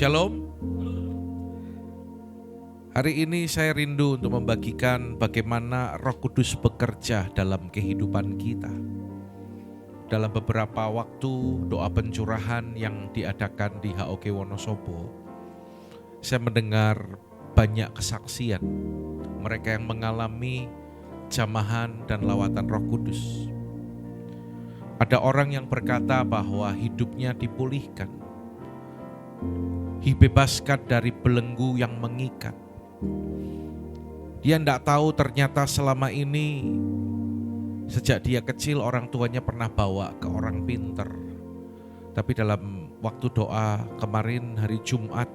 Shalom. Hari ini saya rindu untuk membagikan bagaimana Roh Kudus bekerja dalam kehidupan kita. Dalam beberapa waktu doa pencurahan yang diadakan di HOG Wonosobo, saya mendengar banyak kesaksian mereka yang mengalami jamahan dan lawatan Roh Kudus. Ada orang yang berkata bahwa hidupnya dipulihkan, dibebaskan dari belenggu yang mengikat. Dia tidak tahu ternyata selama ini sejak dia kecil orang tuanya pernah bawa ke orang pinter. Tapi dalam waktu doa kemarin hari Jumat,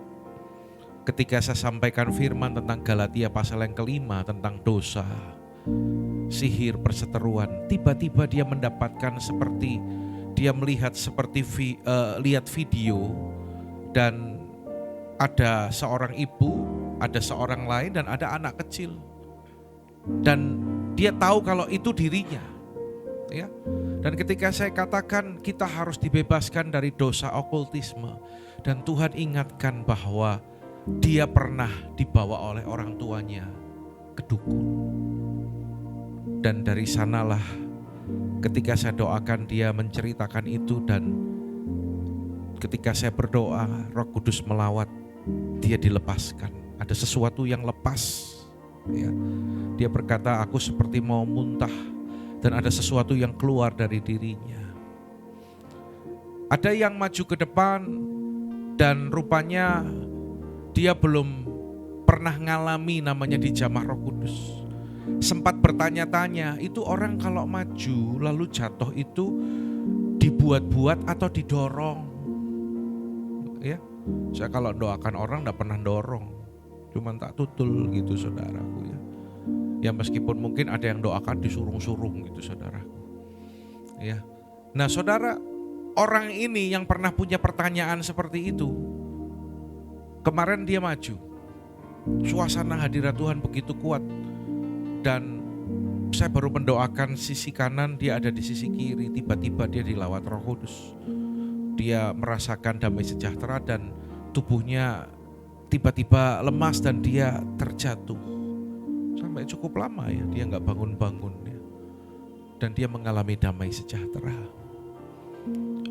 ketika saya sampaikan firman tentang Galatia pasal yang kelima tentang dosa, sihir, perseteruan, tiba-tiba dia mendapatkan seperti dia melihat seperti lihat video dan ada seorang ibu, ada seorang lain dan ada anak kecil. Dan dia tahu kalau itu dirinya. Ya. Dan ketika saya katakan kita harus dibebaskan dari dosa okultisme, dan Tuhan ingatkan bahwa dia pernah dibawa oleh orang tuanya ke dukun. Dan dari sanalah ketika saya doakan dia menceritakan itu, dan ketika saya berdoa Roh Kudus melawat, dia dilepaskan. Ada sesuatu yang lepas. Ya. Dia berkata, aku seperti mau muntah, dan ada sesuatu yang keluar dari dirinya. Ada yang maju ke depan dan rupanya dia belum pernah ngalami namanya dijamah Roh Kudus. Sempat bertanya-tanya, itu orang kalau maju lalu jatuh itu dibuat-buat atau didorong? Ya, saya kalau doakan orang enggak pernah dorong, cuman tak tutul gitu saudaraku ya. Ya meskipun mungkin ada yang doakan disuruh-suruh gitu saudaraku. Ya. Nah saudara, orang ini yang pernah punya pertanyaan seperti itu, kemarin dia maju. Suasana hadirat Tuhan begitu kuat. Dan saya baru mendoakan sisi kanan, dia ada di sisi kiri. Tiba-tiba dia dilawat Roh Kudus. Dia merasakan damai sejahtera dan tubuhnya tiba-tiba lemas dan dia terjatuh. Sampai cukup lama ya, dia gak bangun-bangun ya. Dan dia mengalami damai sejahtera.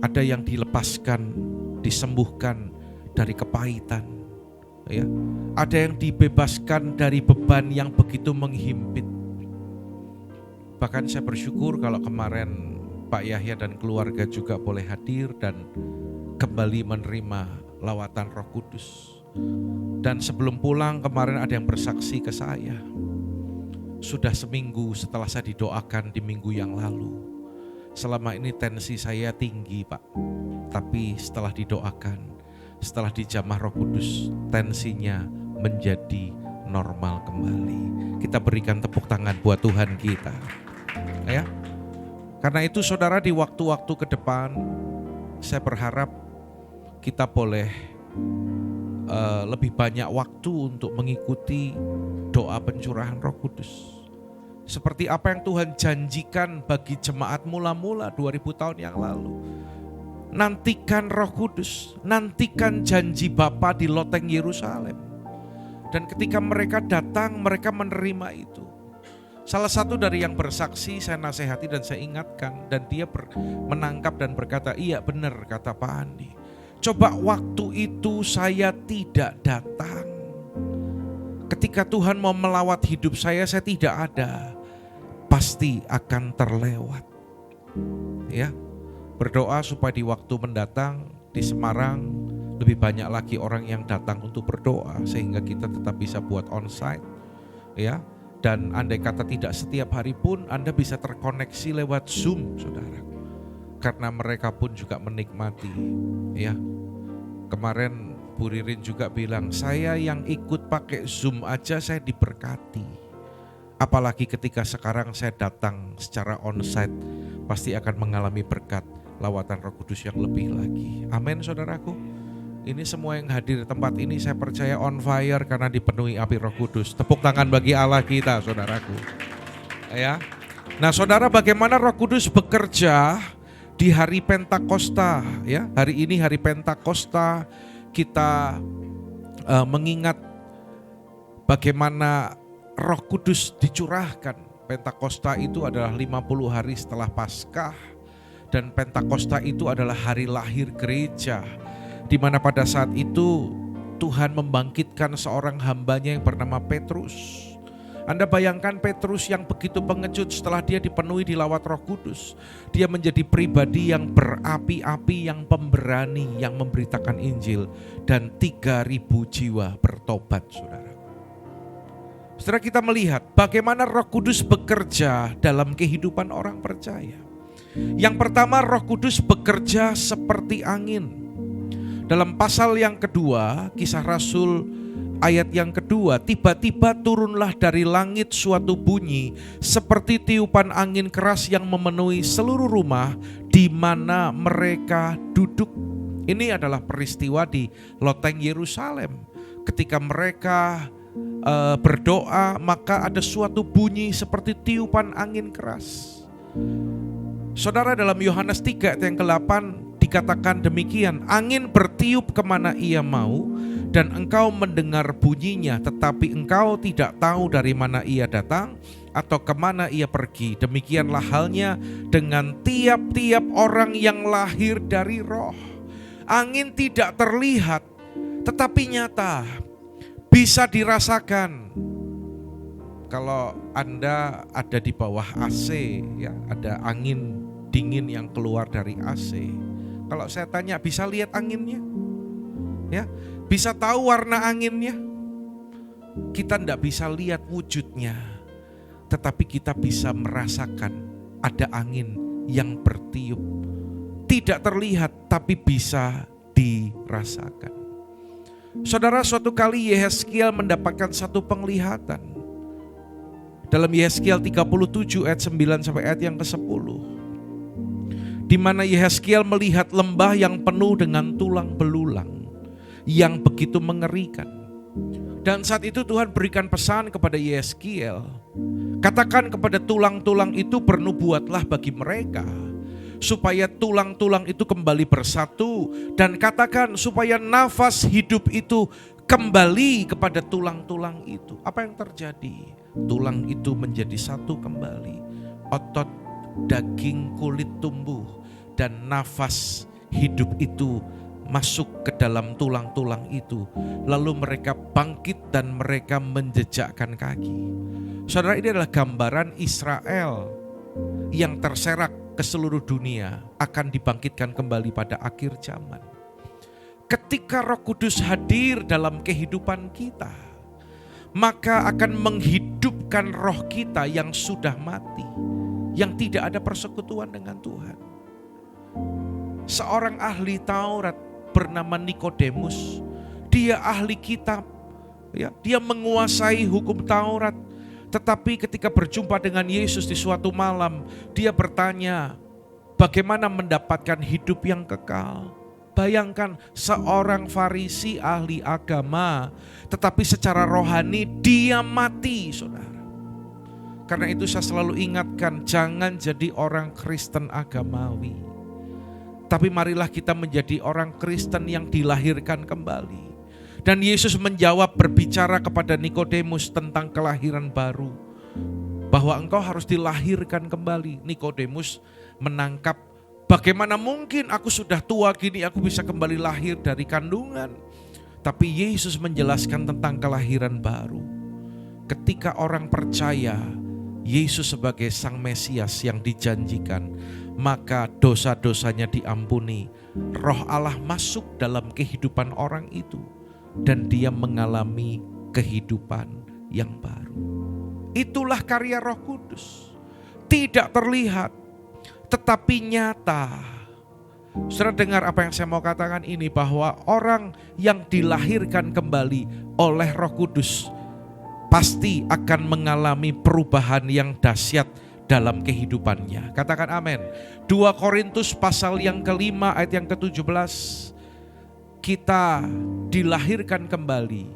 Ada yang dilepaskan, disembuhkan dari kepahitan. Ya. Ada yang dibebaskan dari beban yang begitu menghimpit. Bahkan saya bersyukur kalau kemarin Pak Yahya dan keluarga juga boleh hadir dan kembali menerima lawatan Roh Kudus. Dan sebelum pulang kemarin ada yang bersaksi ke saya. Sudah seminggu setelah saya didoakan di minggu yang lalu. Selama ini tensi saya tinggi Pak. Tapi setelah didoakan, setelah dijamah Roh Kudus, tensinya menjadi normal kembali. Kita berikan tepuk tangan buat Tuhan kita. Ya. Karena itu saudara, di waktu-waktu ke depan saya berharap kita boleh lebih banyak waktu untuk mengikuti doa pencurahan Roh Kudus. Seperti apa yang Tuhan janjikan bagi jemaat mula-mula 2000 tahun yang lalu. Nantikan Roh Kudus, nantikan janji Bapa di loteng Yerusalem. Dan ketika mereka datang, mereka menerima itu. Salah satu dari yang bersaksi saya nasihati dan saya ingatkan, dan dia menangkap dan berkata, iya benar kata Pak Andi. Coba waktu itu saya tidak datang. Ketika Tuhan mau melawat hidup saya tidak ada. Pasti akan terlewat. Ya, berdoa supaya di waktu mendatang di Semarang lebih banyak lagi orang yang datang untuk berdoa, sehingga kita tetap bisa buat onsite. Ya. Dan andai kata tidak setiap hari pun Anda bisa terkoneksi lewat Zoom, saudara. Karena mereka pun juga menikmati. Ya, kemarin Bu Ririn juga bilang, saya yang ikut pakai Zoom aja saya diberkati. Apalagi ketika sekarang saya datang secara onsite, pasti akan mengalami berkat lawatan Roh Kudus yang lebih lagi. Amin saudaraku. Ini semua yang hadir di tempat ini saya percaya on fire karena dipenuhi api Roh Kudus. Tepuk tangan bagi Allah kita, saudaraku. Ya. Nah, saudara, bagaimana Roh Kudus bekerja di hari Pentakosta, ya. Hari ini hari Pentakosta kita mengingat bagaimana Roh Kudus dicurahkan. Pentakosta itu adalah 50 hari setelah Paskah, dan Pentakosta itu adalah hari lahir gereja, di mana pada saat itu Tuhan membangkitkan seorang hambanya yang bernama Petrus. Anda bayangkan Petrus yang begitu pengecut setelah dia dipenuhi dilawat Roh Kudus. Dia menjadi pribadi yang berapi-api, yang pemberani, yang memberitakan Injil. Dan 3.000 jiwa bertobat, saudara. Saudara, kita melihat bagaimana Roh Kudus bekerja dalam kehidupan orang percaya. Yang pertama, Roh Kudus bekerja seperti angin. Dalam pasal yang kedua, Kisah Rasul ayat yang kedua, tiba-tiba turunlah dari langit suatu bunyi seperti tiupan angin keras yang memenuhi seluruh rumah di mana mereka duduk. Ini adalah peristiwa di loteng Yerusalem. Ketika mereka berdoa, maka ada suatu bunyi seperti tiupan angin keras. Saudara, dalam Yohanes 3 ayat yang ke-8 dikatakan demikian, angin bertiup kemana ia mau, dan engkau mendengar bunyinya, tetapi engkau tidak tahu dari mana ia datang atau kemana ia pergi. Demikianlah halnya dengan tiap-tiap orang yang lahir dari Roh. Angin tidak terlihat, tetapi nyata, bisa dirasakan. Kalau Anda ada di bawah AC, ya, ada angin dingin yang keluar dari AC. Kalau saya tanya, bisa lihat anginnya? Ya, bisa tahu warna anginnya? Kita tidak bisa lihat wujudnya, tetapi kita bisa merasakan ada angin yang bertiup. Tidak terlihat, tapi bisa dirasakan. Saudara, suatu kali Yehezkiel mendapatkan satu penglihatan. Dalam Yehezkiel 37 ayat 9 sampai ayat yang ke-10. Di mana Yehezkiel melihat lembah yang penuh dengan tulang belulang yang begitu mengerikan. Dan saat itu Tuhan berikan pesan kepada Yehezkiel, katakan kepada tulang-tulang itu, bernubuatlah bagi mereka supaya tulang-tulang itu kembali bersatu, dan katakan supaya nafas hidup itu kembali kepada tulang-tulang itu. Apa yang terjadi? Tulang itu menjadi satu kembali, otot, daging, kulit tumbuh, dan nafas hidup itu masuk ke dalam tulang-tulang itu. Lalu mereka bangkit dan mereka menjejakkan kaki. Saudara, ini adalah gambaran Israel yang terserak ke seluruh dunia akan dibangkitkan kembali pada akhir zaman. Ketika Roh Kudus hadir dalam kehidupan kita, maka akan menghidupkan roh kita yang sudah mati, yang tidak ada persekutuan dengan Tuhan. Seorang ahli Taurat bernama Nikodemus, dia ahli kitab, ya, dia menguasai hukum Taurat. Tetapi ketika berjumpa dengan Yesus di suatu malam, dia bertanya, bagaimana mendapatkan hidup yang kekal? Bayangkan, seorang Farisi ahli agama, tetapi secara rohani dia mati, saudara. Karena itu saya selalu ingatkan, jangan jadi orang Kristen agamawi. Tapi marilah kita menjadi orang Kristen yang dilahirkan kembali. Dan Yesus menjawab, berbicara kepada Nikodemus tentang kelahiran baru, bahwa engkau harus dilahirkan kembali. Nikodemus menangkap, bagaimana mungkin aku sudah tua gini aku bisa kembali lahir dari kandungan. Tapi Yesus menjelaskan tentang kelahiran baru. Ketika orang percaya Yesus sebagai Sang Mesias yang dijanjikan, maka dosa-dosanya diampuni. Roh Allah masuk dalam kehidupan orang itu, dan dia mengalami kehidupan yang baru. Itulah karya Roh Kudus. Tidak terlihat, tetapi nyata. Saudara, dengar apa yang saya mau katakan ini, bahwa orang yang dilahirkan kembali oleh Roh Kudus pasti akan mengalami perubahan yang dahsyat dalam kehidupannya. Katakan amin. 2 Korintus pasal yang ke-5 ayat yang ke-17. Kita dilahirkan kembali.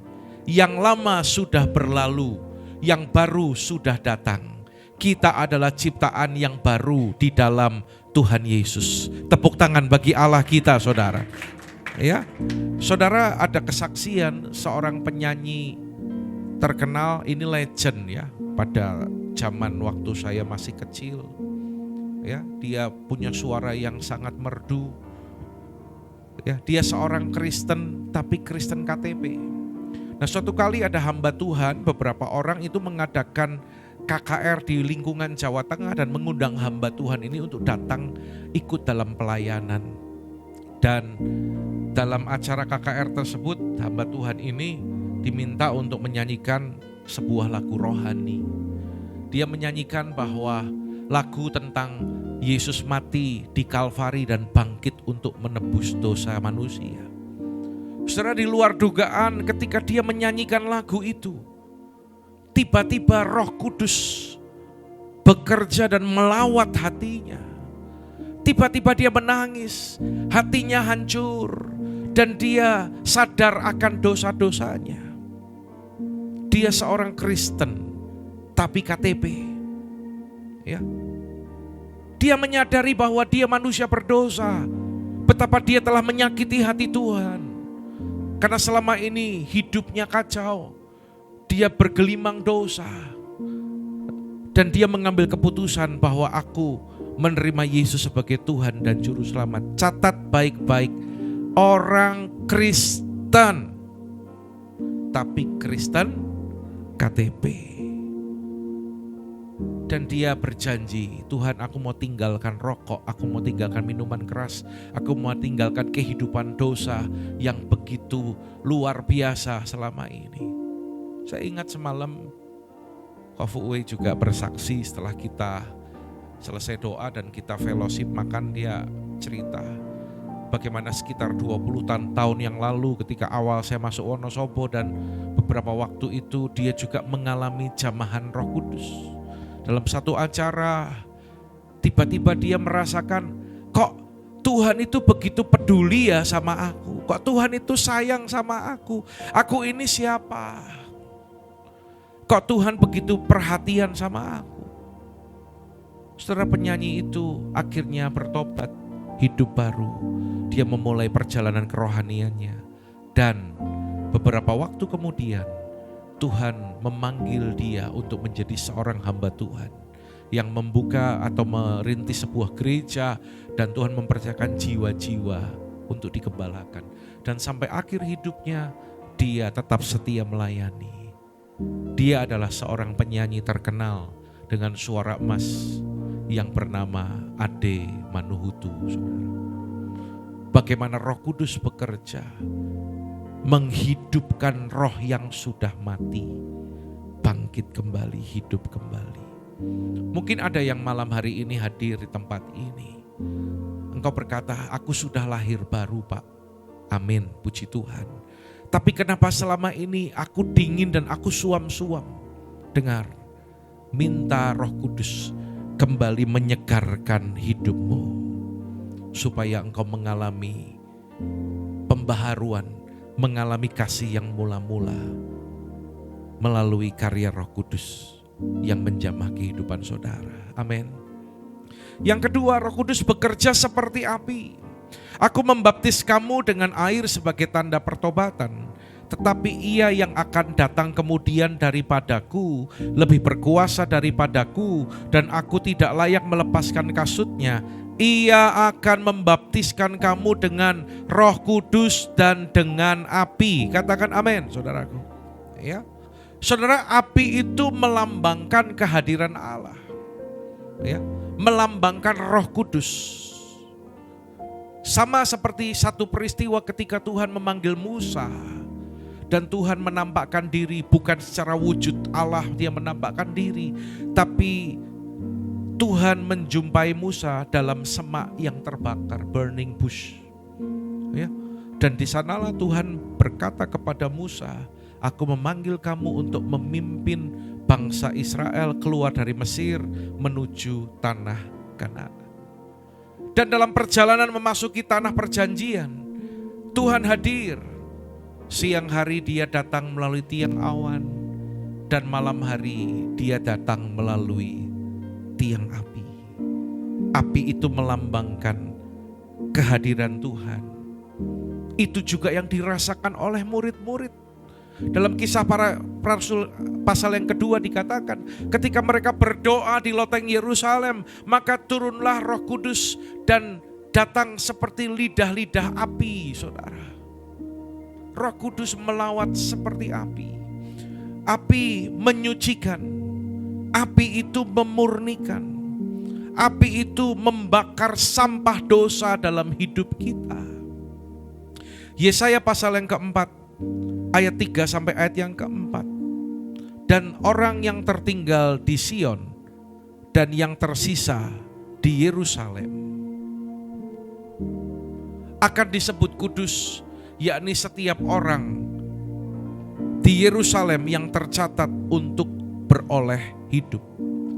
Yang lama sudah berlalu, yang baru sudah datang. Kita adalah ciptaan yang baru di dalam Tuhan Yesus. Tepuk tangan bagi Allah kita, saudara. Ya, saudara, ada kesaksian seorang penyanyi terkenal, ini legend ya, pada zaman waktu saya masih kecil. Ya, dia punya suara yang sangat merdu. Ya, dia seorang Kristen tapi Kristen KTP. Nah, suatu kali ada hamba Tuhan, beberapa orang itu mengadakan KKR di lingkungan Jawa Tengah dan mengundang hamba Tuhan ini untuk datang ikut dalam pelayanan. Dan dalam acara KKR tersebut, hamba Tuhan ini diminta untuk menyanyikan sebuah lagu rohani. Dia menyanyikan bahwa lagu tentang Yesus mati di Kalvari dan bangkit untuk menebus dosa manusia. Saudara, di luar dugaan ketika dia menyanyikan lagu itu, tiba-tiba Roh Kudus bekerja dan melawat hatinya. Tiba-tiba dia menangis, hatinya hancur, dan dia sadar akan dosa-dosanya. Dia seorang Kristen, tapi KTP. Ya. Dia menyadari bahwa dia manusia berdosa, betapa dia telah menyakiti hati Tuhan. Karena selama ini hidupnya kacau, dia bergelimang dosa. Dan dia mengambil keputusan bahwa aku menerima Yesus sebagai Tuhan dan Juru Selamat. Catat baik-baik, orang Kristen, tapi Kristen KTP. Dan dia berjanji, Tuhan, aku mau tinggalkan rokok, aku mau tinggalkan minuman keras, aku mau tinggalkan kehidupan dosa yang begitu luar biasa selama ini. Saya ingat semalam Kofuwe juga bersaksi setelah kita selesai doa dan kita fellowship makan, dia cerita bagaimana sekitar 20 tahun yang lalu ketika awal saya masuk Wonosobo dan beberapa waktu itu dia juga mengalami jamahan Roh Kudus. Dalam satu acara tiba-tiba dia merasakan, kok Tuhan itu begitu peduli ya sama aku, kok Tuhan itu sayang sama aku ini siapa? Kok Tuhan begitu perhatian sama aku? Saudara, penyanyi itu akhirnya bertobat, hidup baru. Dia memulai perjalanan kerohaniannya. Dan beberapa waktu kemudian Tuhan memanggil dia untuk menjadi seorang hamba Tuhan yang membuka atau merintis sebuah gereja, dan Tuhan mempercayakan jiwa-jiwa untuk dikembalakan. Dan sampai akhir hidupnya dia tetap setia melayani. Dia adalah seorang penyanyi terkenal dengan suara emas yang bernama Ade Manuhutu. Bagaimana Roh Kudus bekerja menghidupkan roh yang sudah mati, bangkit kembali, hidup kembali. Mungkin ada yang malam hari ini hadir di tempat ini. Engkau berkata, aku sudah lahir baru, Pak. Amin, puji Tuhan. Tapi kenapa selama ini aku dingin dan aku suam-suam? Dengar, minta Roh Kudus kembali menyegarkan hidupmu, supaya engkau mengalami pembaharuan, mengalami kasih yang mula-mula melalui karya Roh Kudus yang menjamah kehidupan saudara. Amin. Yang kedua, Roh Kudus bekerja seperti api. Aku membaptis kamu dengan air sebagai tanda pertobatan, tetapi Ia yang akan datang kemudian daripadaku lebih berkuasa daripadaku, dan aku tidak layak melepaskan kasutnya. Ia akan membaptiskan kamu dengan Roh Kudus dan dengan api. Katakan amin, saudaraku. Ya, saudara, api itu melambangkan kehadiran Allah. Ya, melambangkan Roh Kudus. Sama seperti satu peristiwa ketika Tuhan memanggil Musa. Dan Tuhan menampakkan diri bukan secara wujud Allah, dia menampakkan diri. Tapi Tuhan menjumpai Musa dalam semak yang terbakar, burning bush. Ya. Dan di sanalah Tuhan berkata kepada Musa, aku memanggil kamu untuk memimpin bangsa Israel keluar dari Mesir menuju tanah Kanaan. Dan dalam perjalanan memasuki tanah perjanjian, Tuhan hadir. Siang hari dia datang melalui tiang awan, dan malam hari dia datang melalui tiang api. Api itu melambangkan kehadiran Tuhan. Itu juga yang dirasakan oleh murid-murid. Dalam Kisah Para Rasul pasal yang kedua dikatakan, ketika mereka berdoa di loteng Yerusalem, maka turunlah Roh Kudus dan datang seperti lidah-lidah api, saudara. Roh Kudus melawat seperti api. Api menyucikan, api itu memurnikan, api itu membakar sampah dosa dalam hidup kita. Yesaya pasal yang keempat, ayat 3 sampai ayat yang keempat. Dan orang yang tertinggal di Sion dan yang tersisa di Yerusalem akan disebut kudus, yakni setiap orang di Yerusalem yang tercatat untuk beroleh hidup.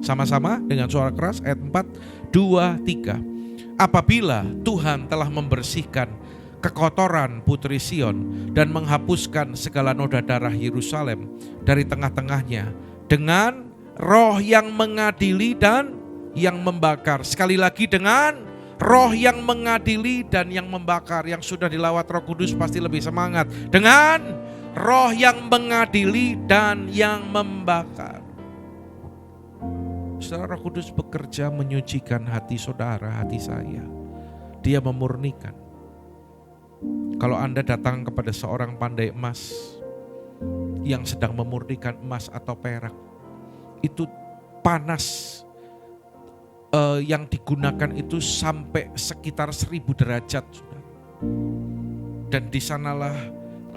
Sama-sama dengan suara keras, ayat 4, 2, 3. Apabila Tuhan telah membersihkan kekotoran putri Sion dan menghapuskan segala noda darah Yerusalem dari tengah-tengahnya dengan roh yang mengadili dan yang membakar. Sekali lagi, dengan roh yang mengadili dan yang membakar. Yang sudah dilawat Roh Kudus pasti lebih semangat. Dengan roh yang mengadili dan yang membakar. Saudara, Roh Kudus bekerja menyucikan hati saudara, hati saya. Dia memurnikan. Kalau Anda datang kepada seorang pandai emas yang sedang memurnikan emas atau perak, itu panas yang digunakan itu sampai sekitar 1000 derajat. Dan di sanalah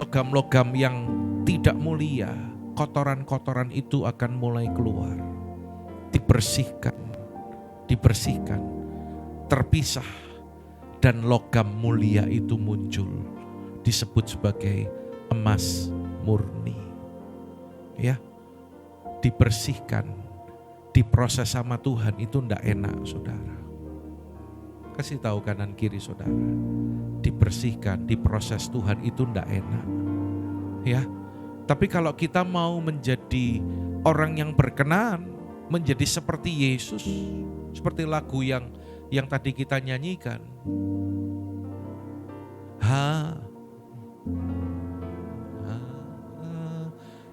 logam-logam yang tidak mulia, kotoran-kotoran itu akan mulai keluar. Dibersihkan, terpisah. Dan logam mulia itu muncul, disebut sebagai emas murni. Ya, dibersihkan, diproses sama Tuhan itu enggak enak, saudara. Kasih tahu kanan kiri saudara, dibersihkan, diproses Tuhan itu enggak enak. Ya, tapi kalau kita mau menjadi orang yang berkenan, menjadi seperti Yesus, seperti lagu yang tadi kita nyanyikan.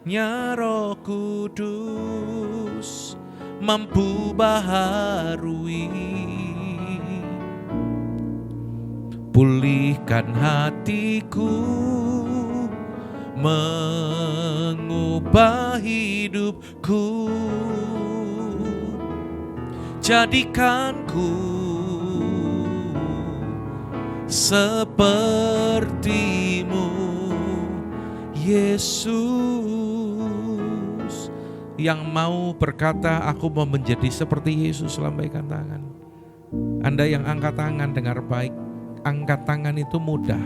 Hanya Roh Kudus mampu baharui, pulihkan hatiku, mengubah hidupku, jadikanku sepertimu, Yesus. Yang mau berkata, aku mau menjadi seperti Yesus, lambaikan tangan. Anda yang angkat tangan, dengar baik. Angkat tangan itu mudah,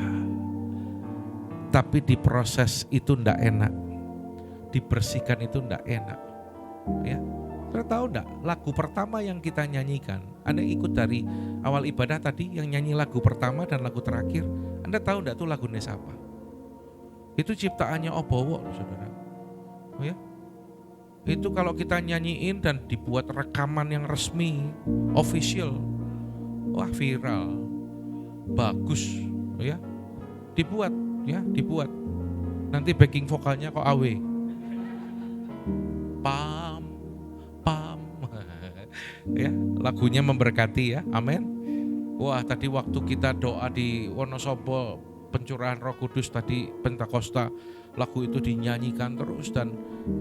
tapi diproses itu enggak enak. Dibersihkan itu enggak enak. Ya, Anda tahu enggak, lagu pertama yang kita nyanyikan, Anda ikut dari awal ibadah tadi, yang nyanyi lagu pertama dan lagu terakhir, Anda tahu enggak itu lagunya siapa? Itu ciptaannya Obowo, saudara. Oh ya, itu kalau kita nyanyiin dan dibuat rekaman yang resmi, official, wah viral, bagus, ya, dibuat. Nanti backing vokalnya kok Awe. Pam, ya, lagunya memberkati ya, amin. Wah, tadi waktu kita doa di Wonosobo, pencurahan Roh Kudus tadi Pentakosta, lagu itu dinyanyikan terus dan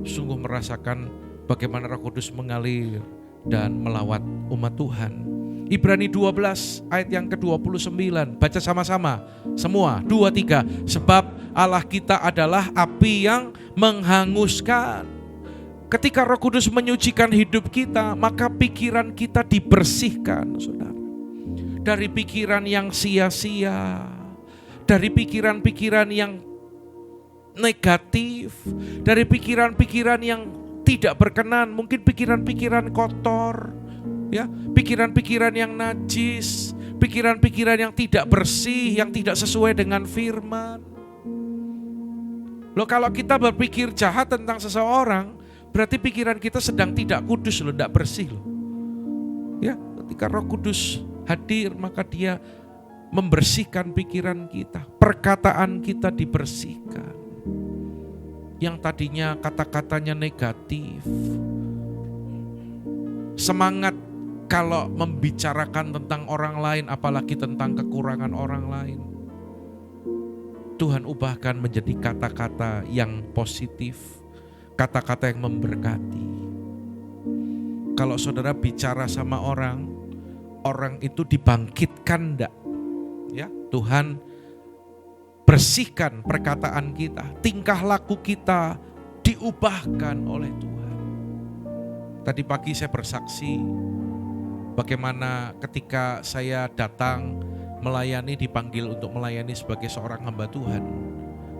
sungguh merasakan bagaimana Roh Kudus mengalir dan melawat umat Tuhan. Ibrani 12 ayat yang ke-29, baca sama-sama semua, 2, 3. Sebab Allah kita adalah api yang menghanguskan. Ketika Roh Kudus menyucikan hidup kita, maka pikiran kita dibersihkan, saudara. Dari pikiran yang sia-sia, dari pikiran-pikiran yang negatif, dari pikiran-pikiran yang tidak berkenan, mungkin pikiran-pikiran kotor, ya, pikiran-pikiran yang najis, pikiran-pikiran yang tidak bersih, yang tidak sesuai dengan firman. Loh, kalau kita berpikir jahat tentang seseorang, berarti pikiran kita sedang tidak kudus loh, tidak bersih loh. Ya, ketika Roh Kudus hadir, maka dia membersihkan pikiran kita, perkataan kita dibersihkan. Yang tadinya kata-katanya negatif, semangat kalau membicarakan tentang orang lain, apalagi tentang kekurangan orang lain, Tuhan ubahkan menjadi kata-kata yang positif, kata-kata yang memberkati. Kalau saudara bicara sama orang itu dibangkitkan enggak? Ya, Tuhan bersihkan perkataan kita, tingkah laku kita diubahkan oleh Tuhan. Tadi pagi saya bersaksi bagaimana ketika saya datang melayani, dipanggil untuk melayani sebagai seorang hamba Tuhan.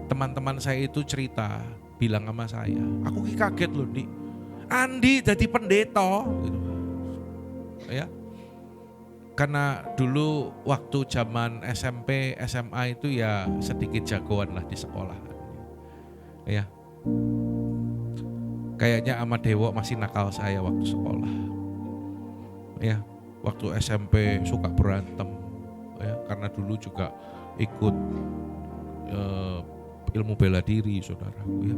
Teman-teman saya itu cerita, bilang sama saya, aku kaget loh Di, Andi jadi pendeta. Gitu. Ya, karena dulu waktu zaman SMP, SMA itu ya sedikit jagoan lah di sekolah. Ya, kayaknya sama Dewo masih nakal saya waktu sekolah. Ya, waktu SMP suka berantem. Ya, karena dulu juga ikut ilmu bela diri, saudaraku. Ya,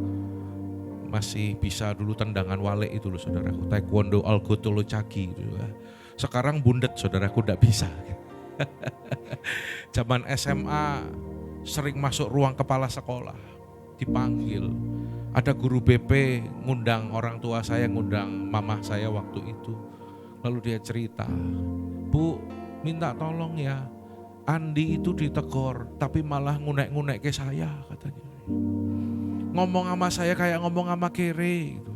masih bisa dulu tendangan wale itu loh, saudaraku. Taekwondo Algotolo Cagi gitu ya. Sekarang bundet, saudaraku, tidak bisa. Zaman SMA sering masuk ruang kepala sekolah, dipanggil. Ada guru BP ngundang orang tua saya, ngundang mama saya waktu itu. Lalu dia cerita, Bu, minta tolong ya, Andi itu ditegur, tapi malah ngunek-ngunek ke saya katanya. Ngomong sama saya kayak ngomong sama kere gitu.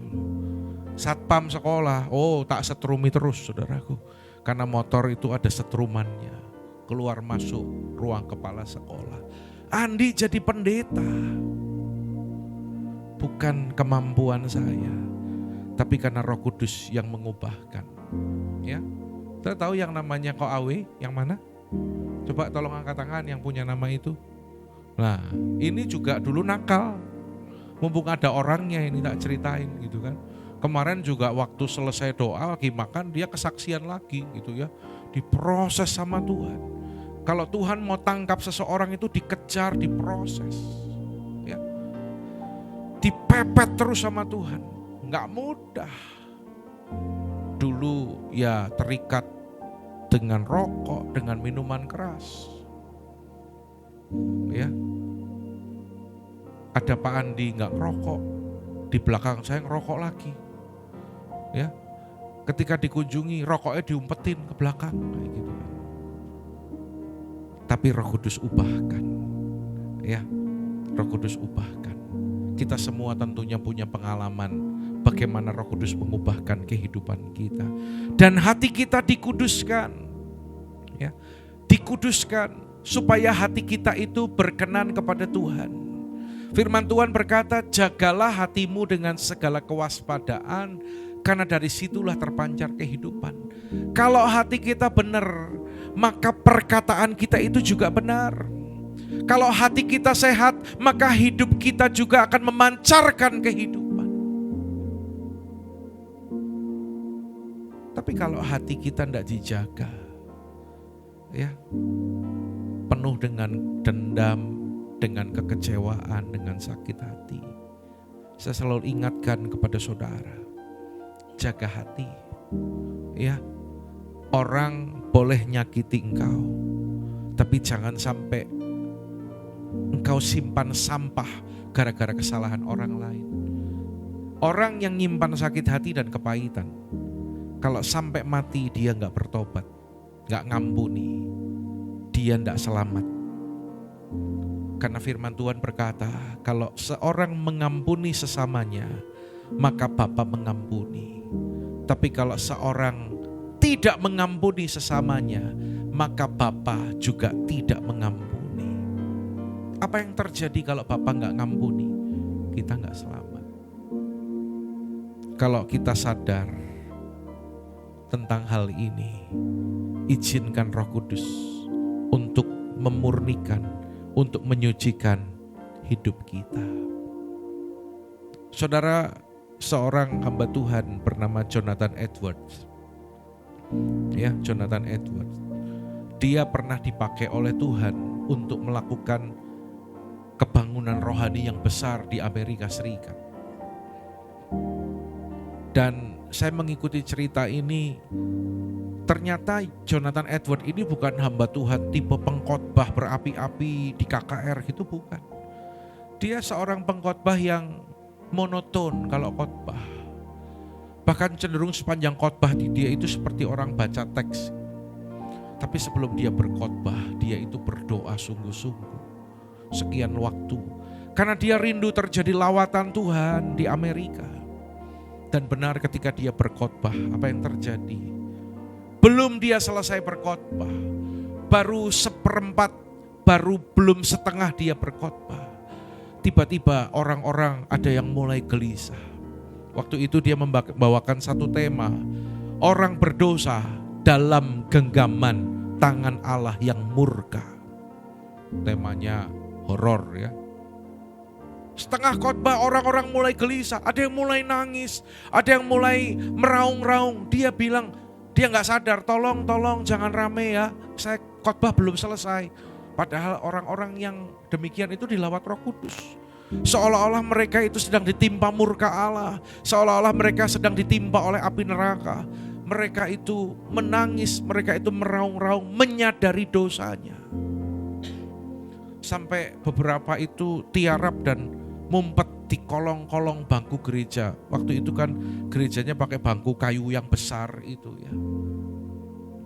Satpam sekolah, tak setrumi terus, saudaraku. Karena motor itu ada setrumannya, keluar masuk ruang kepala sekolah. Andi jadi pendeta, bukan kemampuan saya, tapi karena Roh Kudus yang mengubahkan. Ya, kita tahu yang namanya Koawe, yang mana? Coba tolong angkat tangan yang punya nama itu. Nah, ini juga dulu nakal. Mumpung ada orangnya ini tak ceritain gitu kan. Kemarin juga waktu selesai doa lagi makan, dia kesaksian lagi gitu ya. Diproses sama Tuhan. Kalau Tuhan mau tangkap seseorang itu dikejar, diproses. Ya. Dipepet terus sama Tuhan. Enggak mudah. Dulu ya terikat dengan rokok, dengan minuman keras. Ya. Ada Pak Andi enggak ngerokok, di belakang saya ngerokok lagi. Ya, ketika dikunjungi rokoknya diumpetin ke belakang kayak gitu. Tapi Roh Kudus ubahkan, ya, Roh Kudus ubahkan. Kita semua tentunya punya pengalaman bagaimana Roh Kudus mengubahkan kehidupan kita dan hati kita dikuduskan, ya, dikuduskan supaya hati kita itu berkenan kepada Tuhan. Firman Tuhan berkata, jagalah hatimu dengan segala kewaspadaan, karena dari situlah terpancar kehidupan. Kalau hati kita benar, maka perkataan kita itu juga benar. Kalau hati kita sehat, maka hidup kita juga akan memancarkan kehidupan. Tapi kalau hati kita tidak dijaga, ya, penuh dengan dendam, dengan kekecewaan, dengan sakit hati, saya selalu ingatkan kepada saudara, jaga hati. Ya, orang boleh nyakiti engkau, tapi jangan sampai engkau simpan sampah gara-gara kesalahan orang lain. Orang yang nyimpan sakit hati dan kepahitan, kalau sampai mati dia gak bertobat, gak ngampuni, dia gak selamat. Karena firman Tuhan berkata, kalau seorang mengampuni sesamanya, maka Bapa mengampuni. Tapi kalau seorang tidak mengampuni sesamanya, maka Bapa juga tidak mengampuni. Apa yang terjadi kalau Bapa gak ngampuni? Kita gak selamat. Kalau kita sadar tentang hal ini, izinkan Roh Kudus untuk memurnikan, untuk menyucikan hidup kita. Saudara, seorang hamba Tuhan bernama Jonathan Edwards. Ya, Jonathan Edwards. dia pernah dipakai oleh Tuhan untuk melakukan kebangunan rohani yang besar di Amerika Serikat. Dan saya mengikuti cerita ini, ternyata Jonathan Edward ini bukan hamba Tuhan tipe pengkhotbah berapi-api di KKR gitu, bukan. Dia seorang pengkhotbah yang monoton kalau khotbah. Bahkan cenderung sepanjang khotbah di dia itu seperti orang baca teks. Tapi sebelum dia berkhotbah, dia itu berdoa sungguh-sungguh sekian waktu. Karena dia rindu terjadi lawatan Tuhan di Amerika. Dan benar ketika dia berkhotbah, apa yang terjadi? Belum dia selesai berkhotbah, baru seperempat, baru belum setengah dia berkhotbah. Tiba-tiba orang-orang ada yang mulai gelisah. Waktu itu dia membawakan satu tema, orang berdosa dalam genggaman tangan Allah yang murka. Temanya horor ya. Setengah khotbah orang-orang mulai gelisah, ada yang mulai nangis, ada yang mulai meraung-raung. Dia bilang, dia gak sadar, tolong jangan rame ya, saya khotbah belum selesai. Padahal orang-orang yang demikian itu dilawat Roh Kudus. Seolah-olah mereka itu sedang ditimpa murka Allah, seolah-olah mereka sedang ditimpa oleh api neraka. Mereka itu menangis, mereka itu meraung-raung, menyadari dosanya. Sampai beberapa itu tiarap dan mumpet di kolong-kolong bangku gereja. Waktu itu kan gerejanya pakai bangku kayu yang besar itu ya.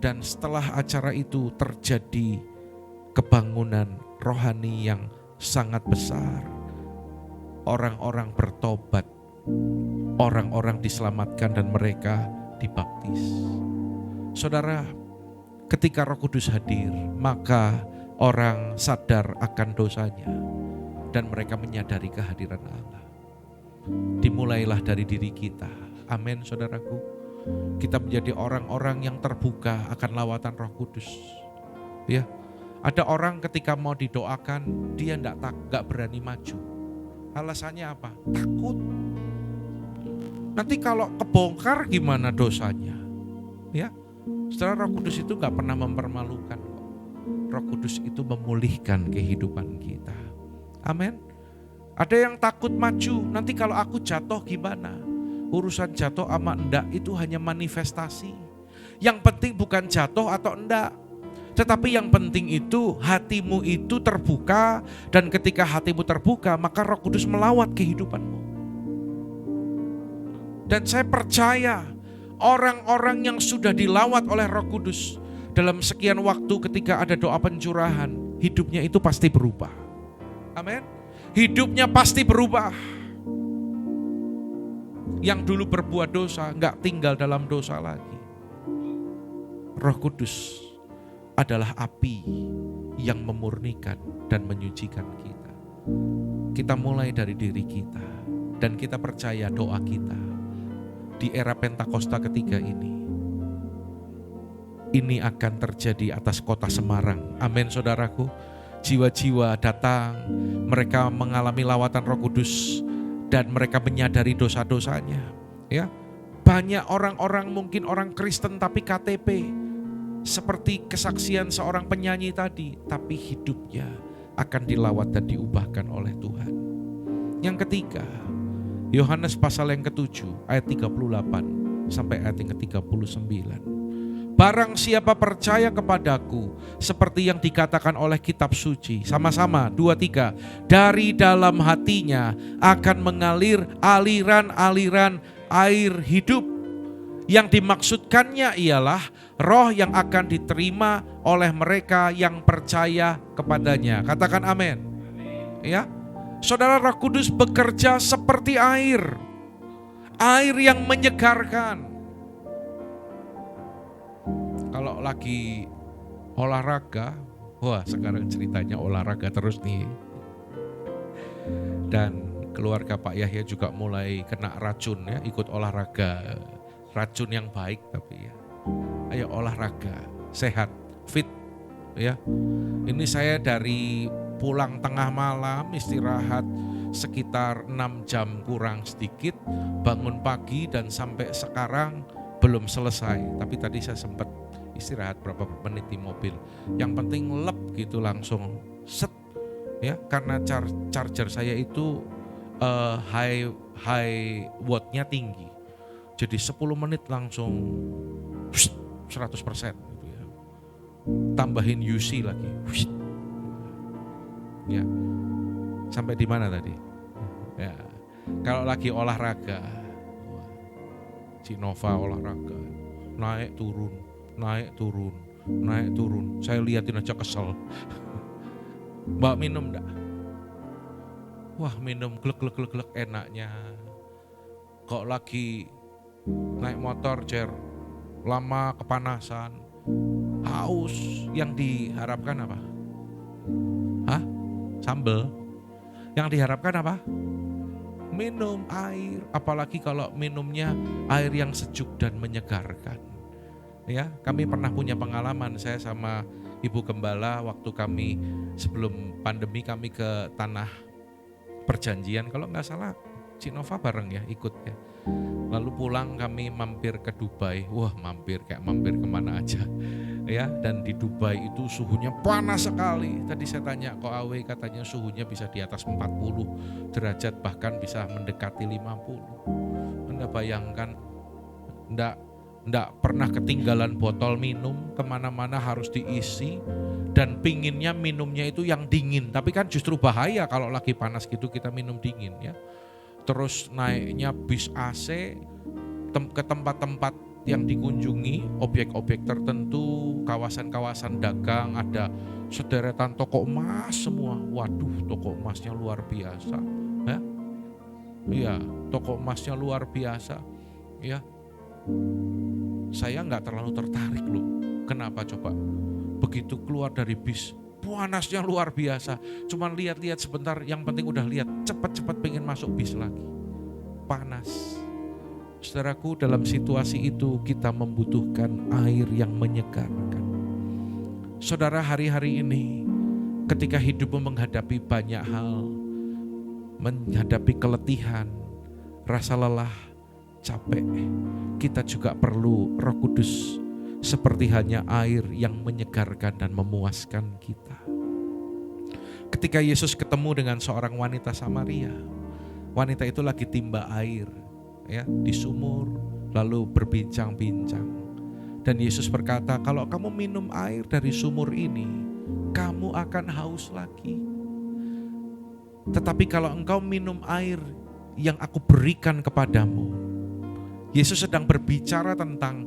Dan setelah acara itu terjadi kebangunan rohani yang sangat besar. Orang-orang bertobat, orang-orang diselamatkan dan mereka dibaptis. Saudara, ketika Roh Kudus hadir, maka orang sadar akan dosanya dan mereka menyadari kehadiran Allah. Dimulailah dari diri kita. Amin, saudaraku. Kita menjadi orang-orang yang terbuka akan lawatan Roh Kudus. Ya, ada orang ketika mau didoakan dia enggak berani maju. Alasannya apa? Takut. Nanti kalau kebongkar gimana dosanya? Ya, saudara, Roh Kudus itu enggak pernah mempermalukan. Roh Kudus itu memulihkan kehidupan kita. Amin. Ada yang takut maju, nanti kalau aku jatuh gimana? Urusan jatuh sama enggak itu hanya manifestasi. Yang penting bukan jatuh atau enggak. Tetapi yang penting itu hatimu itu terbuka, dan ketika hatimu terbuka maka Roh Kudus melawat kehidupanmu. Dan saya percaya orang-orang yang sudah dilawat oleh Roh Kudus dalam sekian waktu ketika ada doa pencurahan, hidupnya itu pasti berubah. Amin. Hidupnya pasti berubah. Yang dulu berbuat dosa gak tinggal dalam dosa lagi. Roh Kudus adalah api yang memurnikan dan menyucikan kita. Kita mulai dari diri kita, dan kita percaya doa kita di era Pentakosta ketiga ini akan terjadi atas kota Semarang. Amin, saudaraku. Jiwa-jiwa datang, mereka mengalami lawatan Roh Kudus dan mereka menyadari dosa-dosanya. Ya, banyak orang-orang, mungkin orang Kristen tapi KTP, seperti kesaksian seorang penyanyi tadi, tapi hidupnya akan dilawat dan diubahkan oleh Tuhan. Yang ketiga, Yohanes pasal yang ke-7 ayat 38 sampai ayat yang ke-39. Barang siapa percaya kepadaku, seperti yang dikatakan oleh kitab suci, sama-sama 2-3, dari dalam hatinya akan mengalir aliran-aliran air hidup. Yang dimaksudkannya ialah roh yang akan diterima oleh mereka yang percaya kepadanya. Katakan amin. Ya, saudara, Roh Kudus bekerja seperti air. Air yang menyegarkan. Kalau lagi olahraga, wah sekarang ceritanya olahraga terus nih. Dan keluarga Pak Yahya juga mulai kena racun ya, ikut olahraga. Racun yang baik tapi ya. Ayo olahraga, sehat, fit ya. Ini saya dari pulang tengah malam istirahat sekitar 6 jam kurang sedikit, bangun pagi dan sampai sekarang belum selesai. Tapi tadi saya sempat istirahat berapa menit di mobil. Yang penting lep gitu langsung set ya, karena charger saya itu high watt-nya tinggi. Jadi 10 menit langsung 100% gitu ya. Tambahin UC lagi. Ya. Sampai di mana tadi? Ya. Kalau lagi olahraga, Cinova olahraga, naik turun, naik turun, naik turun. Saya liatin aja kesel. Mbak minum enggak? Wah minum glek enaknya. Kok lagi naik motor lama kepanasan, haus, yang diharapkan apa? Hah? Sambel. Yang diharapkan apa? Minum air, apalagi kalau minumnya air yang sejuk dan menyegarkan. Ya, kami pernah punya pengalaman, saya sama Ibu Gembala waktu kami sebelum pandemi kami ke Tanah Perjanjian, kalau nggak salah Cinova bareng ya, ikut ya. Lalu pulang kami mampir ke Dubai. Wah mampir kemana aja ya. Dan di Dubai itu suhunya panas sekali. Tadi saya tanya kok Awe, katanya suhunya bisa di atas 40 derajat, bahkan bisa mendekati 50. Anda bayangkan, enggak pernah ketinggalan botol minum, kemana-mana harus diisi. Dan pinginnya minumnya itu yang dingin. Tapi kan justru bahaya kalau lagi panas gitu kita minum dingin ya. Terus naiknya bis AC ke tempat-tempat yang dikunjungi, objek-objek tertentu, kawasan-kawasan dagang, ada sederetan toko emas semua. Waduh, toko emasnya luar biasa. Ya, iya, toko emasnya luar biasa. Ya, saya nggak terlalu tertarik loh. Kenapa coba? Begitu keluar dari bis, panasnya luar biasa. Cuman lihat-lihat sebentar, yang penting udah lihat, cepat-cepat pengen masuk bis lagi. Panas. Saudaraku, dalam situasi itu kita membutuhkan air yang menyegarkan. Saudara, hari-hari ini ketika hidupmu menghadapi banyak hal, menghadapi keletihan, rasa lelah, capek, kita juga perlu Roh Kudus seperti hanya air yang menyegarkan dan memuaskan kita. Ketika Yesus ketemu dengan seorang wanita Samaria, wanita itu lagi timba air ya di sumur, lalu berbincang-bincang. Dan Yesus berkata, kalau kamu minum air dari sumur ini, kamu akan haus lagi. Tetapi kalau engkau minum air yang aku berikan kepadamu, Yesus sedang berbicara tentang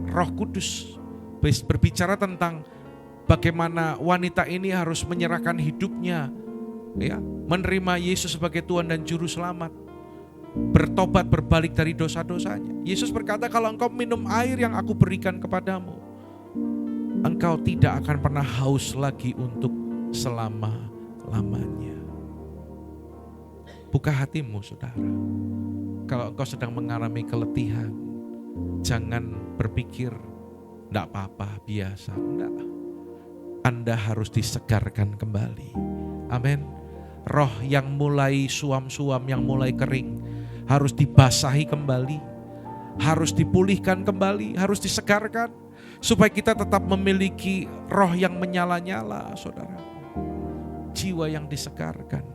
Roh Kudus, berbicara tentang bagaimana wanita ini harus menyerahkan hidupnya, ya, menerima Yesus sebagai Tuhan dan Juru Selamat, bertobat, berbalik dari dosa-dosanya. Yesus berkata, kalau engkau minum air yang aku berikan kepadamu, engkau tidak akan pernah haus lagi untuk selama-lamanya. Buka hatimu, saudara. Kalau engkau sedang mengalami keletihan, jangan berpikir enggak apa-apa, biasa. Enggak. Anda harus disegarkan kembali. Amin. Roh yang mulai suam-suam, yang mulai kering, harus dibasahi kembali, harus dipulihkan kembali, harus disegarkan, supaya kita tetap memiliki roh yang menyala-nyala, saudara. Jiwa yang disegarkan,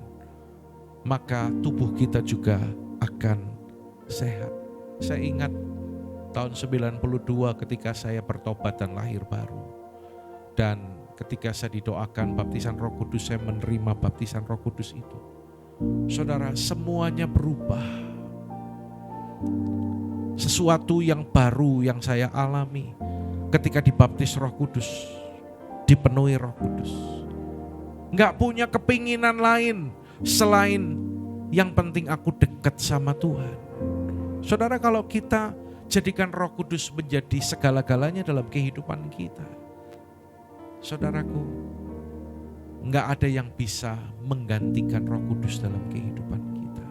maka tubuh kita juga akan sehat. Saya ingat tahun 92 ketika saya bertobat dan lahir baru. Dan ketika saya didoakan baptisan Roh Kudus, saya menerima baptisan Roh Kudus itu. Saudara, semuanya berubah. Sesuatu yang baru yang saya alami ketika dibaptis Roh Kudus, dipenuhi Roh Kudus. Enggak punya kepinginan lain selain yang penting aku dekat sama Tuhan. Saudara, kalau kita jadikan Roh Kudus menjadi segala-galanya dalam kehidupan kita, saudaraku, enggak ada yang bisa menggantikan Roh Kudus dalam kehidupan kita.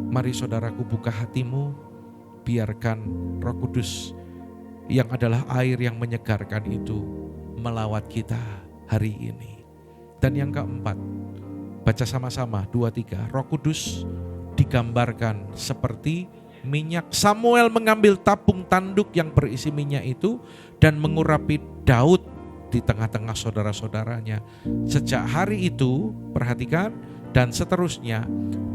Mari saudaraku, buka hatimu, biarkan Roh Kudus yang adalah air yang menyegarkan itu melawat kita hari ini. Dan yang keempat, baca sama-sama 2, 3. Roh Kudus digambarkan seperti minyak. Samuel mengambil tabung tanduk yang berisi minyak itu dan mengurapi Daud di tengah-tengah saudara-saudaranya. Sejak hari itu, perhatikan, dan seterusnya,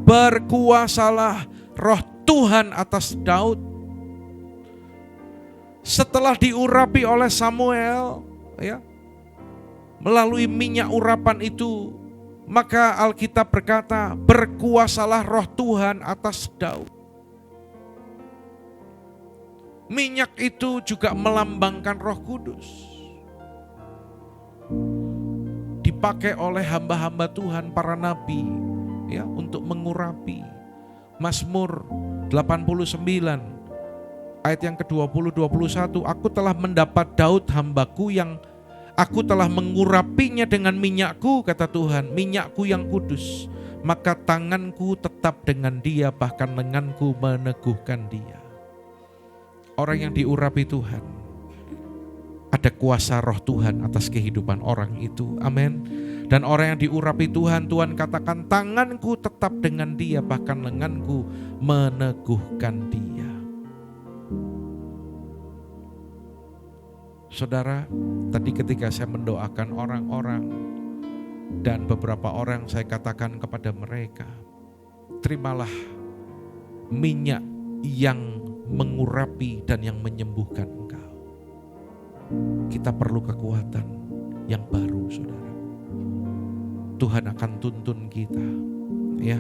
berkuasalah roh Tuhan atas Daud. Setelah diurapi oleh Samuel, ya, melalui minyak urapan itu, maka Alkitab berkata, berkuasalah roh Tuhan atas Daud. Minyak itu juga melambangkan Roh Kudus. Dipakai oleh hamba-hamba Tuhan, para nabi, ya, untuk mengurapi. Mazmur 89 ayat yang ke-20-21, aku telah mendapat Daud hambaku yang aku telah mengurapinya dengan minyakku, kata Tuhan, minyakku yang kudus. Maka tanganku tetap dengan dia, bahkan lenganku meneguhkan dia. Orang yang diurapi Tuhan, ada kuasa roh Tuhan atas kehidupan orang itu. Amin. Dan orang yang diurapi Tuhan, Tuhan katakan tanganku tetap dengan dia, bahkan lenganku meneguhkan dia. Saudara, tadi ketika saya mendoakan orang-orang dan beberapa orang, saya katakan kepada mereka, terimalah minyak yang mengurapi dan yang menyembuhkan engkau. Kita perlu kekuatan yang baru, saudara. Tuhan akan tuntun kita, ya.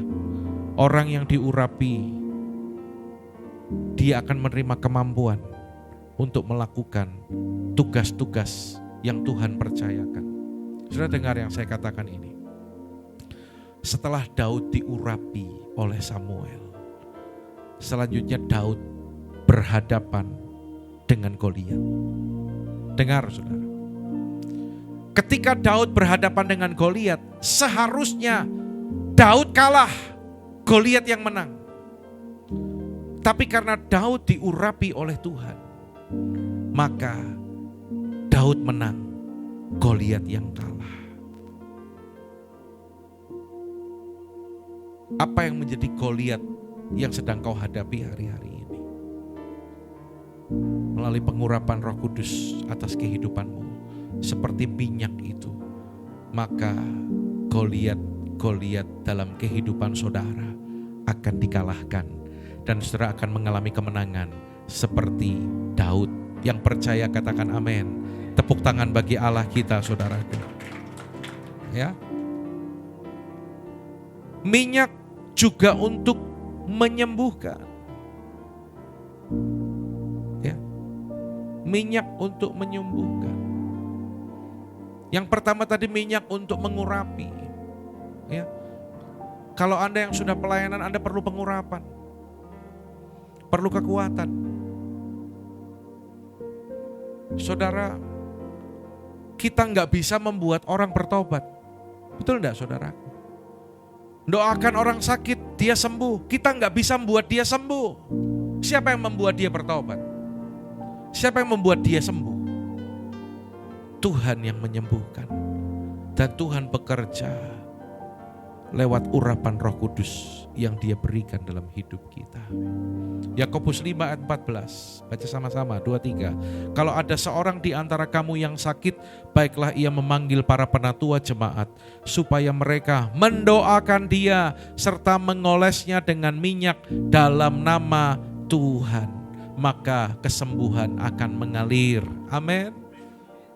Orang yang diurapi, dia akan menerima kemampuan untuk melakukan tugas-tugas yang Tuhan percayakan. Saudara dengar yang saya katakan ini. Setelah Daud diurapi oleh Samuel, selanjutnya Daud berhadapan dengan Goliat. Dengar, saudara. Ketika Daud berhadapan dengan Goliat, seharusnya Daud kalah, Goliat yang menang. Tapi karena Daud diurapi oleh Tuhan, maka Daud menang, Goliat yang kalah. Apa yang menjadi Goliat yang sedang kau hadapi hari-hari ini? Melalui pengurapan Roh Kudus atas kehidupanmu, seperti minyak itu, maka Goliat dalam kehidupan saudara akan dikalahkan, dan saudara akan mengalami kemenangan seperti Daud. Yang percaya katakan amin. Tepuk tangan bagi Allah kita, saudaraku. Ya. Minyak juga untuk menyembuhkan. Ya. Minyak untuk menyembuhkan. Yang pertama tadi minyak untuk mengurapi. Ya. Kalau Anda yang sudah pelayanan, Anda perlu pengurapan. Perlu kekuatan. Saudara, kita nggak bisa membuat orang bertobat. Betul enggak, saudara? Doakan orang sakit, dia sembuh. Kita nggak bisa membuat dia sembuh. Siapa yang membuat dia bertobat? Siapa yang membuat dia sembuh? Tuhan yang menyembuhkan. Dan Tuhan bekerja lewat urapan Roh Kudus yang Dia berikan dalam hidup kita. Yakobus 5 ayat 14, baca sama-sama, 2-3. Kalau ada seorang di antara kamu yang sakit, baiklah ia memanggil para penatua jemaat, supaya mereka mendoakan dia, serta mengolesnya dengan minyak dalam nama Tuhan. Maka kesembuhan akan mengalir. Amin.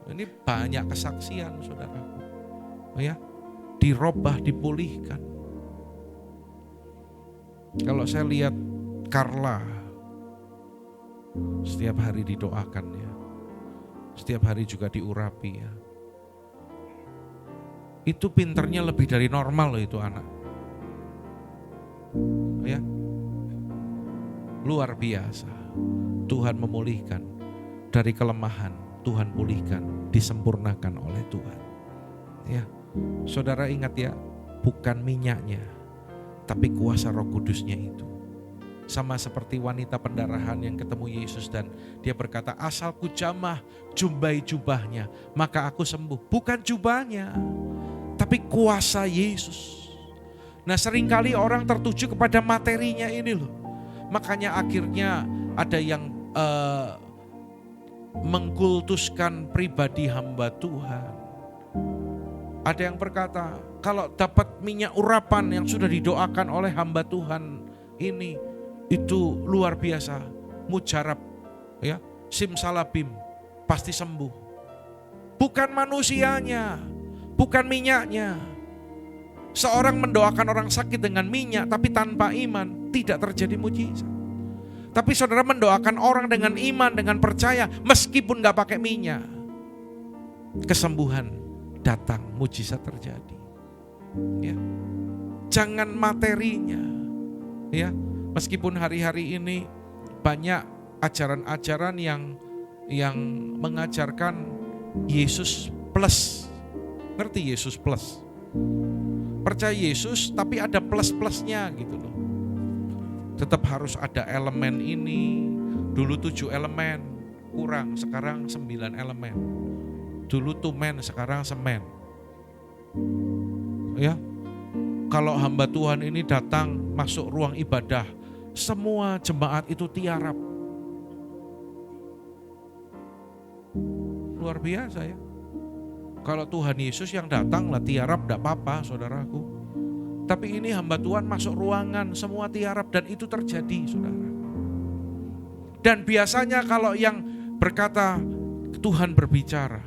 Ini banyak kesaksian, saudaraku. Ya, dirubah, dipulihkan. Kalau saya lihat Carla, setiap hari didoakan ya, setiap hari juga diurapi ya. Itu pinternya lebih dari normal loh itu anak. Ya, luar biasa. Tuhan memulihkan dari kelemahan, Tuhan pulihkan, disempurnakan oleh Tuhan. Ya, saudara ingat ya, bukan minyaknya, tapi kuasa Roh Kudusnya itu. Sama seperti wanita pendarahan yang ketemu Yesus dan dia berkata, asalku jamah jumbai jubahnya, maka aku sembuh. Bukan jubahnya, tapi kuasa Yesus. Nah, seringkali orang tertuju kepada materinya ini loh. Makanya akhirnya ada yang mengkultuskan pribadi hamba Tuhan. Ada yang berkata, kalau dapat minyak urapan yang sudah didoakan oleh hamba Tuhan ini, itu luar biasa, mujarab, ya, simsalabim, pasti sembuh. Bukan manusianya, bukan minyaknya. Seorang mendoakan orang sakit dengan minyak, tapi tanpa iman, tidak terjadi mujizat. Tapi saudara mendoakan orang dengan iman, dengan percaya, meskipun gak pakai minyak, kesembuhan datang, mujizat terjadi. Ya. Jangan materinya. Ya, meskipun hari-hari ini banyak ajaran-ajaran yang mengajarkan Yesus plus. Ngerti Yesus plus? Percaya Yesus tapi ada plus-plusnya gitu loh. Tetap harus ada elemen ini. Dulu 7 elemen, kurang, sekarang 9 elemen. Dulu tumen, sekarang semen. Ya, kalau hamba Tuhan ini datang masuk ruang ibadah, semua jemaat itu tiarap. Luar biasa ya. Kalau Tuhan Yesus yang datang lah tiarap, tidak apa-apa saudaraku. Tapi ini hamba Tuhan masuk ruangan, semua tiarap, dan itu terjadi saudara. Dan biasanya kalau yang berkata Tuhan berbicara,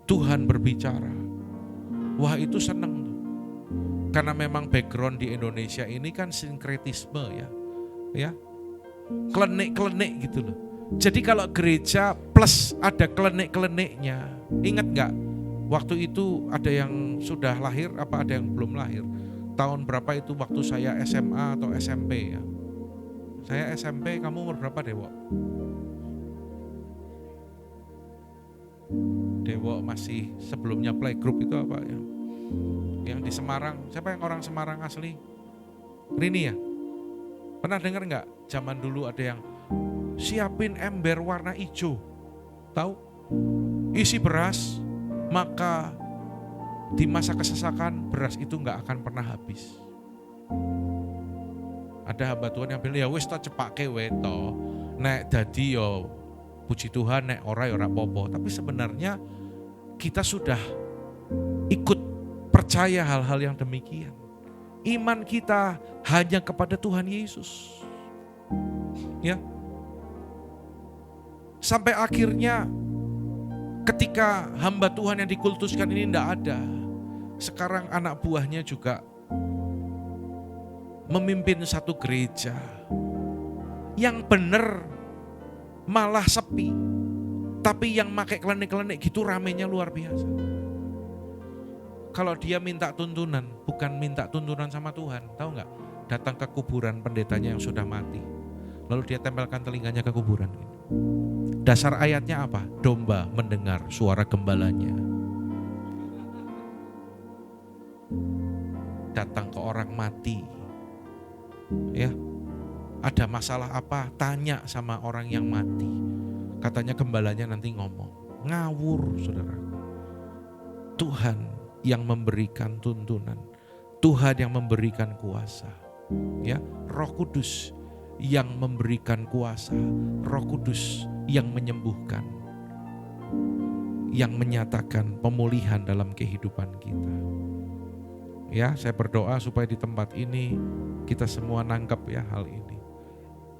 Tuhan berbicara, wah itu seneng. Karena memang background di Indonesia ini kan sinkretisme ya, klenik-klenik gitu loh. Jadi kalau gereja plus ada klenik-kleniknya, ingat gak? Waktu itu ada yang sudah lahir, apa ada yang belum lahir? Tahun berapa itu waktu saya SMA atau SMP ya? Saya SMP, kamu umur berapa Dewo? Dewo masih sebelumnya playgroup itu apa ya? Yang di Semarang, siapa yang orang Semarang asli? Rini ya? Pernah dengar gak? Zaman dulu ada yang siapin ember warna hijau, tahu? Isi beras, maka di masa kesesakan beras itu gak akan pernah habis. Ada hamba Tuhan yang bilang, ya wis ta cepake we to, nek dadi yo puji Tuhan, nek ora ya ora apa-apa. Tapi sebenarnya kita sudah ikut percaya hal-hal yang demikian. Iman kita hanya kepada Tuhan Yesus. Ya. Sampai akhirnya ketika hamba Tuhan yang dikultuskan ini tidak ada, sekarang anak buahnya juga memimpin satu gereja yang benar malah sepi, tapi yang pakai klenik-klenik gitu ramenya luar biasa. Kalau dia minta tuntunan, bukan minta tuntunan sama Tuhan, tahu nggak? Datang ke kuburan pendetanya yang sudah mati, lalu dia tempelkan telinganya ke kuburan. Dasar ayatnya apa? Domba mendengar suara gembalanya. Datang ke orang mati, ya, ada masalah apa? Tanya sama orang yang mati. Katanya gembalanya nanti ngomong. Ngawur, saudara. Tuhan yang memberikan tuntunan, Tuhan yang memberikan kuasa, ya, Roh Kudus yang memberikan kuasa, Roh Kudus yang menyembuhkan, yang menyatakan pemulihan dalam kehidupan kita. Ya, saya berdoa supaya di tempat ini kita semua nangkep ya hal ini.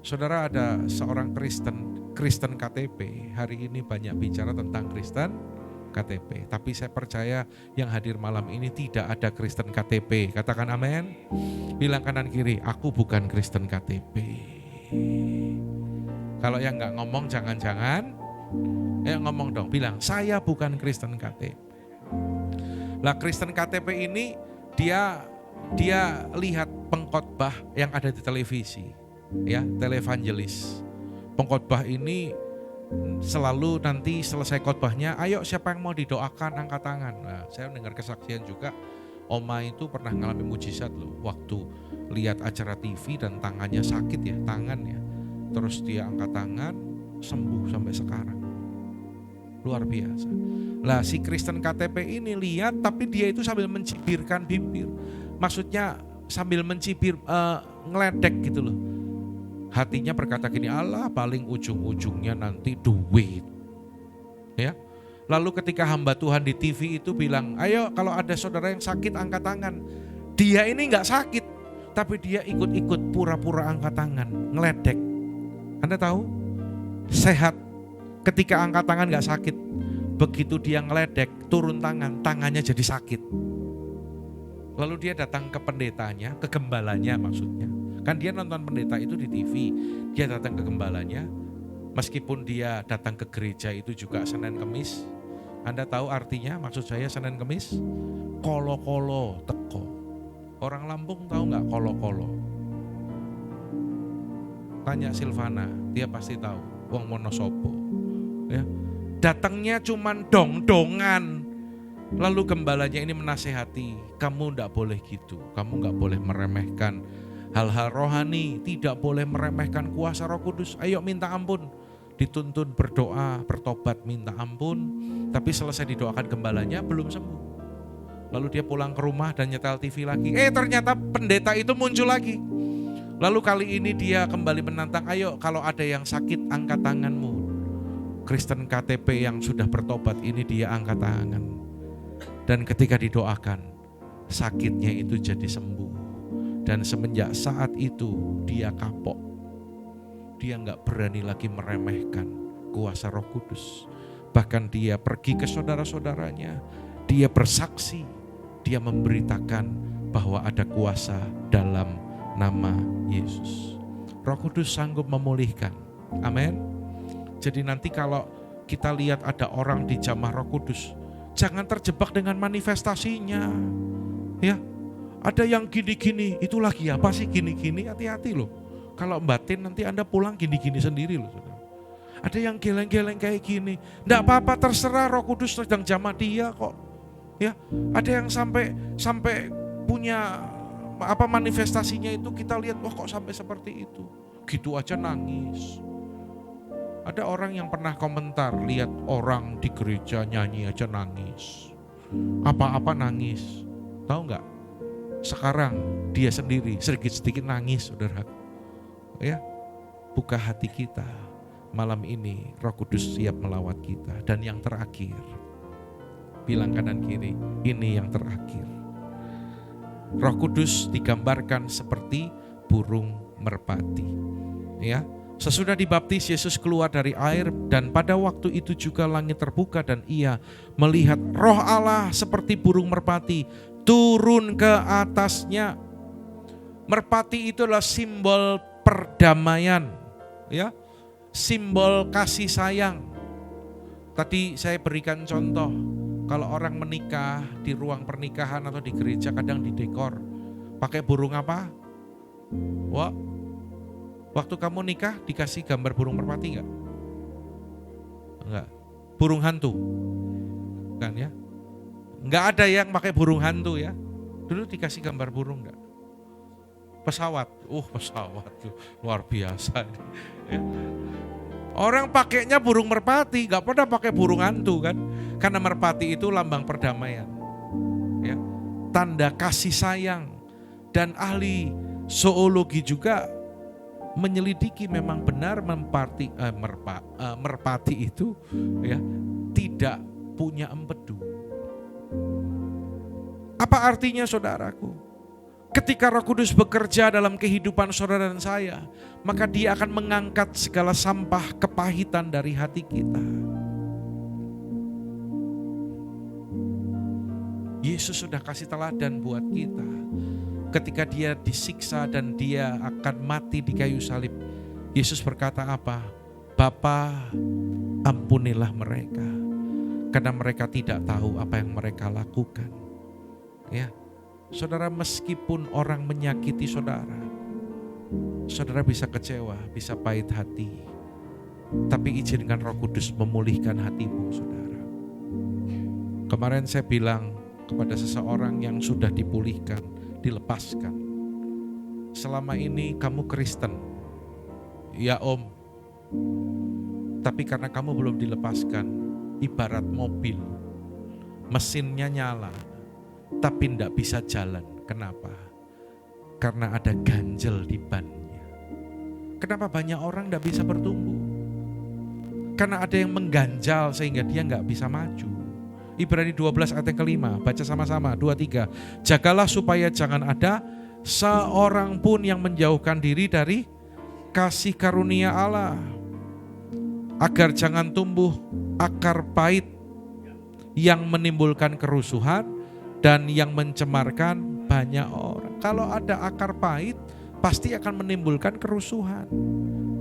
Saudara, ada seorang Kristen KTP, hari ini banyak bicara tentang Kristen KTP, tapi saya percaya yang hadir malam ini tidak ada Kristen KTP. Katakan amin. Bilang kanan kiri, aku bukan Kristen KTP. Kalau yang gak ngomong jangan-jangan, ngomong dong, bilang saya bukan Kristen KTP. Lah Kristen KTP ini dia lihat pengkhotbah yang ada di televisi, ya, televangelis. Pengkhotbah ini selalu nanti selesai khotbahnya, ayo siapa yang mau didoakan angkat tangan. Nah, saya dengar kesaksian juga, Oma itu pernah ngalami mujizat loh, waktu lihat acara TV dan tangannya sakit ya, tangannya. Terus dia angkat tangan, sembuh sampai sekarang. Luar biasa. Lah si Kristen KTP ini lihat, tapi dia itu sambil mencibirkan bibir. Maksudnya sambil mencibir, ngeledek gitu loh. Hatinya berkata gini, Allah paling ujung-ujungnya nanti duit. Ya. Lalu ketika hamba Tuhan di TV itu bilang, ayo kalau ada saudara yang sakit angkat tangan. Dia ini gak sakit, tapi dia ikut-ikut pura-pura angkat tangan, ngeledek. Anda tahu? Sehat ketika angkat tangan gak sakit. Begitu dia ngeledek, turun tangan, tangannya jadi sakit. Lalu dia datang ke pendetanya, ke gembalanya maksudnya. Kan dia nonton pendeta itu di TV, dia datang ke gembalanya. Meskipun dia datang ke gereja itu juga Senin Kemis. Anda tahu artinya maksud saya Senin Kemis? Kolo-kolo teko. Orang Lampung tahu gak kolo-kolo? Tanya Silvana, dia pasti tahu. Wong Monosobo. Ya. Datangnya cuman dong-dongan. Lalu gembalanya ini menasehati, kamu gak boleh gitu. Kamu gak boleh meremehkan hal-hal rohani. Tidak boleh meremehkan kuasa Roh Kudus. Ayo minta ampun. Dituntun berdoa, bertobat, minta ampun. Tapi selesai didoakan gembalanya belum sembuh. Lalu dia pulang ke rumah dan nyetel TV lagi. Ternyata pendeta itu muncul lagi. Lalu kali ini dia kembali menantang, ayo kalau ada yang sakit angkat tanganmu. Kristen KTP yang sudah bertobat ini dia angkat tangan. Dan ketika didoakan, sakitnya itu jadi sembuh. Dan semenjak saat itu dia kapok. Dia gak berani lagi meremehkan kuasa Roh Kudus. Bahkan dia pergi ke saudara-saudaranya. Dia bersaksi, dia memberitakan bahwa ada kuasa dalam nama Yesus. Roh Kudus sanggup memulihkan. Amin. Jadi nanti kalau kita lihat ada orang di jamah Roh Kudus, jangan terjebak dengan manifestasinya. Ya, ada yang gini-gini, itu lagi apa sih gini-gini? Hati-hati loh. Kalau batin nanti Anda pulang gini-gini sendiri loh, saudara. Ada yang geleng-geleng kayak gini, nggak apa-apa, terserah, Roh Kudus sedang jamah dia kok. Ya, ada yang sampai punya manifestasinya itu kita lihat, wah kok sampai seperti itu, gitu aja nangis. Ada orang yang pernah komentar, lihat orang di gereja nyanyi aja nangis, apa-apa nangis. Tahu nggak? Sekarang dia sendiri sedikit-sedikit nangis, saudara. Ya, buka hati kita. Malam ini Roh Kudus siap melawat kita. Dan yang terakhir, bilang kanan kiri, ini yang terakhir. Roh Kudus digambarkan seperti burung merpati. Ya. Sesudah dibaptis, Yesus keluar dari air dan pada waktu itu juga langit terbuka dan ia melihat Roh Allah seperti burung merpati turun ke atasnya. Merpati itu adalah simbol perdamaian, ya, simbol kasih sayang. Tadi saya berikan contoh, kalau orang menikah di ruang pernikahan atau di gereja kadang didekor pakai burung apa? Wah, waktu kamu nikah dikasih gambar burung merpati enggak? Enggak. Burung hantu. Kan ya? Enggak ada yang pakai burung hantu ya. Dulu dikasih gambar burung enggak? Pesawat. Pesawat tuh luar biasa. Ya. Orang pakainya burung merpati, enggak pernah pakai burung hantu kan? Karena merpati itu lambang perdamaian. Ya. Tanda kasih sayang. Dan ahli zoologi juga menyelidiki memang benar merpati itu ya tidak punya empedu. Apa artinya saudaraku? Ketika Roh Kudus bekerja dalam kehidupan saudara dan saya, maka dia akan mengangkat segala sampah kepahitan dari hati kita. Yesus sudah kasih teladan buat kita. Ketika dia disiksa dan dia akan mati di kayu salib, Yesus berkata apa? Bapa, ampunilah mereka, karena mereka tidak tahu apa yang mereka lakukan. Ya, saudara, meskipun orang menyakiti saudara, saudara bisa kecewa, bisa pahit hati, tapi izinkan Roh Kudus memulihkan hatimu, saudara. Kemarin saya bilang kepada seseorang yang sudah dipulihkan, dilepaskan. Selama ini kamu Kristen, ya Om, tapi karena kamu belum dilepaskan, ibarat mobil, mesinnya nyala, tapi tidak bisa jalan. Kenapa? Karena ada ganjel di bannya. Kenapa banyak orang tidak bisa bertumbuh? Karena ada yang mengganjal sehingga dia nggak bisa maju. Ibrani 12 ayat yang kelima, baca sama-sama, 2-3. Jagalah supaya jangan ada seorang pun yang menjauhkan diri dari kasih karunia Allah, agar jangan tumbuh akar pahit yang menimbulkan kerusuhan dan yang mencemarkan banyak orang. Kalau ada akar pahit, pasti akan menimbulkan kerusuhan.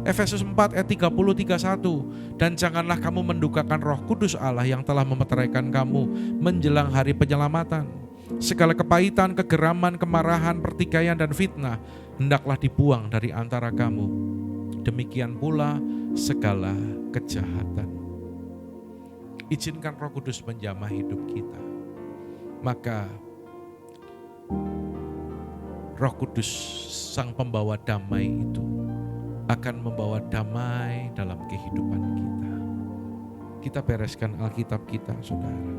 Efesus 4 ayat 30-31. Dan janganlah kamu mendukakan Roh Kudus Allah yang telah memeteraikan kamu menjelang hari penyelamatan. Segala kepahitan, kegeraman, kemarahan, pertikaian dan fitnah hendaklah dibuang dari antara kamu. Demikian pula segala kejahatan. Izinkan Roh Kudus menjamah hidup kita. Maka Roh Kudus, Sang Pembawa damai itu, akan membawa damai dalam kehidupan kita. Kita bereskan Alkitab kita, saudara.